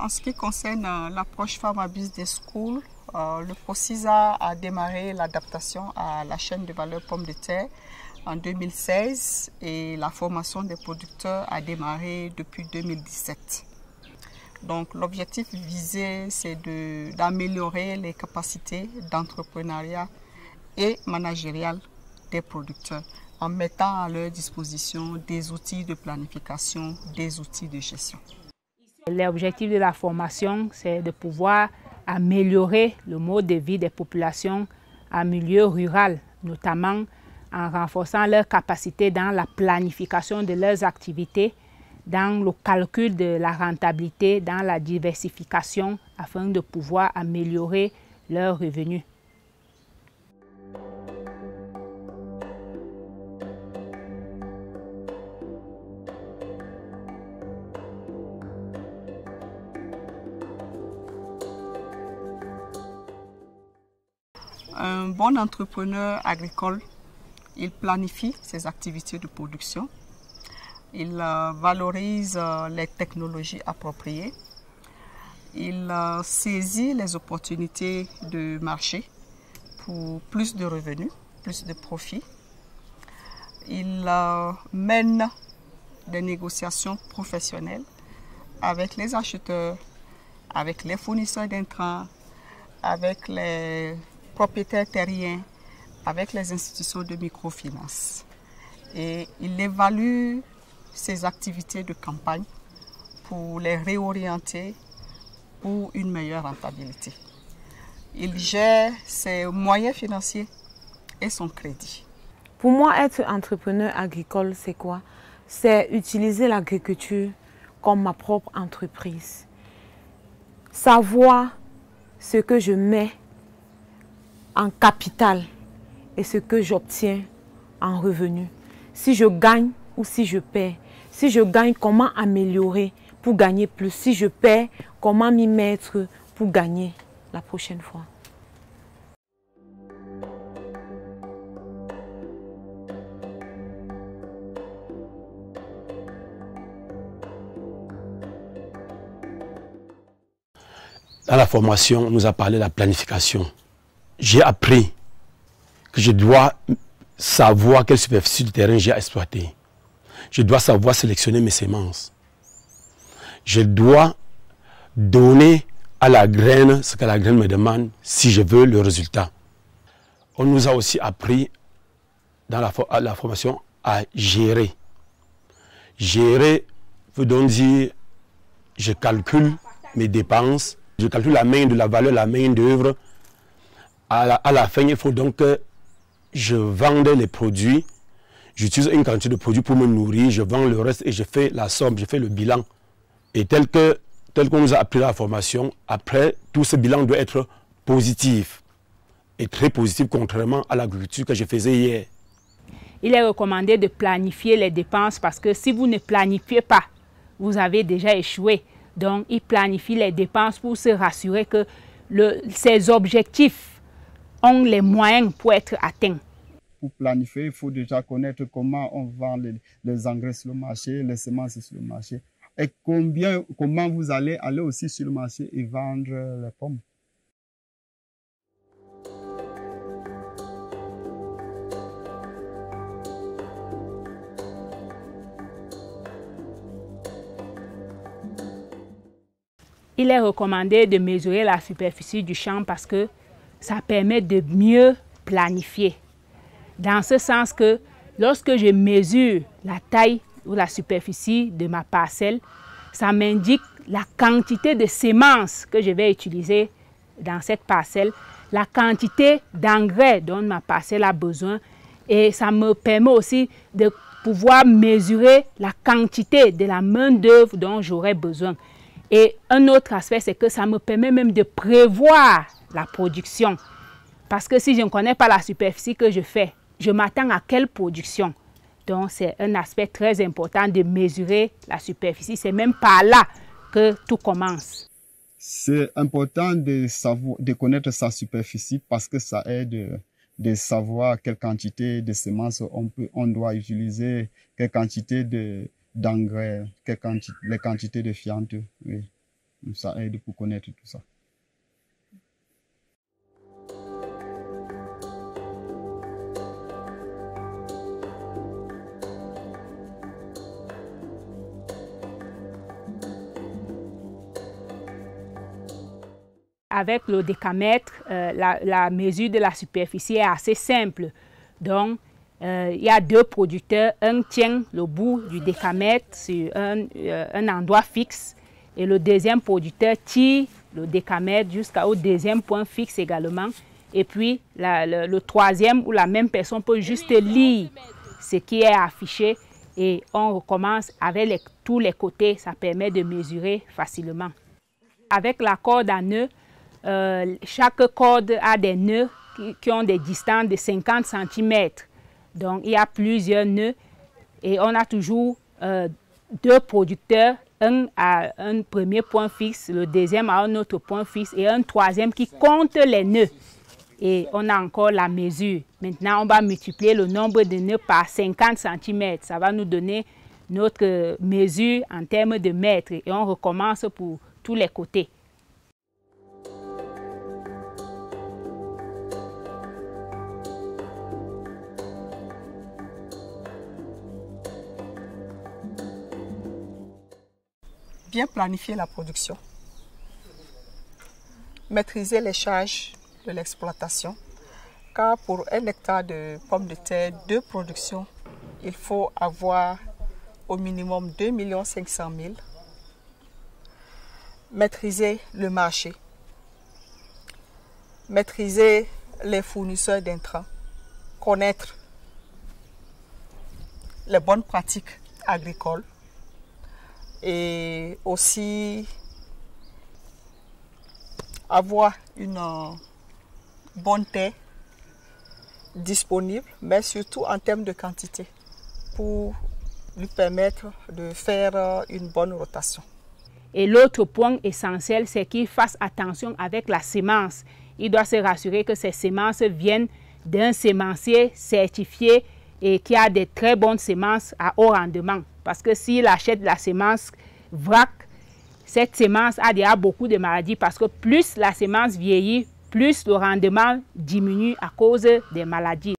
En ce qui concerne l'approche Pharma Business School, le POSISA a démarré l'adaptation à la chaîne de valeur pommes de terre en 2016 et la formation des producteurs a démarré depuis 2017. Donc l'objectif visé, c'est d'améliorer les capacités d'entrepreneuriat et managérial des producteurs en mettant à leur disposition des outils de planification, des outils de gestion. L'objectif de la formation, c'est de pouvoir améliorer le mode de vie des populations en milieu rural, notamment en renforçant leurs capacités dans la planification de leurs activités, dans le calcul de la rentabilité, dans la diversification, afin de pouvoir améliorer leurs revenus. Un bon entrepreneur agricole, il planifie ses activités de production, il valorise les technologies appropriées, il saisit les opportunités de marché pour plus de revenus, plus de profits. Il mène des négociations professionnelles avec les acheteurs, avec les fournisseurs d'intrants, avec les propriétaires terriens, avec les institutions de microfinance. Et il évalue ses activités de campagne pour les réorienter pour une meilleure rentabilité. Il gère ses moyens financiers et son crédit. Pour moi, être entrepreneur agricole, c'est quoi? C'est utiliser l'agriculture comme ma propre entreprise. Savoir ce que je mets en capital et ce que j'obtiens en revenu. Si je gagne ou si je perds. Si je gagne, comment améliorer pour gagner plus. Si je perds, comment m'y mettre pour gagner la prochaine fois. Dans la formation, on nous a parlé de la planification. J'ai appris que je dois savoir quelle superficie de terrain j'ai à exploiter. Je dois savoir sélectionner mes semences. Je dois donner à la graine ce que la graine me demande si je veux le résultat. On nous a aussi appris dans la formation à gérer. Gérer veut donc dire je calcule mes dépenses, je calcule la main de la valeur, la main d'œuvre. À la fin, il faut donc que je vende les produits. J'utilise une quantité de produits pour me nourrir, je vends le reste et je fais la somme, je fais le bilan. Et tel qu'on nous a appris la formation, après, tout ce bilan doit être positif. Et très positif, contrairement à l'agriculture que je faisais hier. Il est recommandé de planifier les dépenses parce que si vous ne planifiez pas, vous avez déjà échoué. Donc, il planifie les dépenses pour se rassurer que ses objectifs ont les moyens pour être atteints. Pour planifier, il faut déjà connaître comment on vend les engrais sur le marché, les semences sur le marché. Et comment vous allez aller aussi sur le marché et vendre les pommes. Il est recommandé de mesurer la superficie du champ parce que ça permet de mieux planifier. Dans ce sens que lorsque je mesure la taille ou la superficie de ma parcelle, ça m'indique la quantité de semences que je vais utiliser dans cette parcelle, la quantité d'engrais dont ma parcelle a besoin et ça me permet aussi de pouvoir mesurer la quantité de la main-d'œuvre dont j'aurai besoin. Et un autre aspect, c'est que ça me permet même de prévoir la production. Parce que si je ne connais pas la superficie que je fais, je m'attends à quelle production? Donc, c'est un aspect très important de mesurer la superficie. C'est même par là que tout commence. C'est important de connaître sa superficie parce que ça aide de savoir quelle quantité de semences on doit utiliser, quelle quantité d'engrais, les quantités de fientes. Oui. Ça aide pour connaître tout ça. Avec le décamètre, la mesure de la superficie est assez simple. Donc, il y a deux producteurs. Un tient le bout du décamètre sur un endroit fixe et le deuxième producteur tire le décamètre jusqu'au deuxième point fixe également. Et puis, le troisième ou la même personne peut juste lire ce qui est affiché et on recommence avec tous les côtés. Ça permet de mesurer facilement. Avec la corde à nœuds, chaque corde a des nœuds qui ont des distances de 50 cm. Donc, il y a plusieurs nœuds et on a toujours deux producteurs, un à un premier point fixe, le deuxième à un autre point fixe et un troisième qui compte les nœuds. Et on a encore la mesure. Maintenant, on va multiplier le nombre de nœuds par 50 cm. Ça va nous donner notre mesure en termes de mètres et on recommence pour tous les côtés. Bien planifier la production, maîtriser les charges de l'exploitation, car pour 1 hectare de pommes de terre de production, il faut avoir au minimum 2 500 000. Maîtriser le marché, maîtriser les fournisseurs d'intrants, connaître les bonnes pratiques agricoles, et aussi avoir une bonne terre disponible, mais surtout en termes de quantité, pour lui permettre de faire une bonne rotation. Et l'autre point essentiel, c'est qu'il fasse attention avec la semence. Il doit se rassurer que ces semences viennent d'un semencier certifié et qui a des très bonnes semences à haut rendement. Parce que s'il achète la semence vrac, cette semence a déjà beaucoup de maladies parce que plus la semence vieillit, plus le rendement diminue à cause des maladies.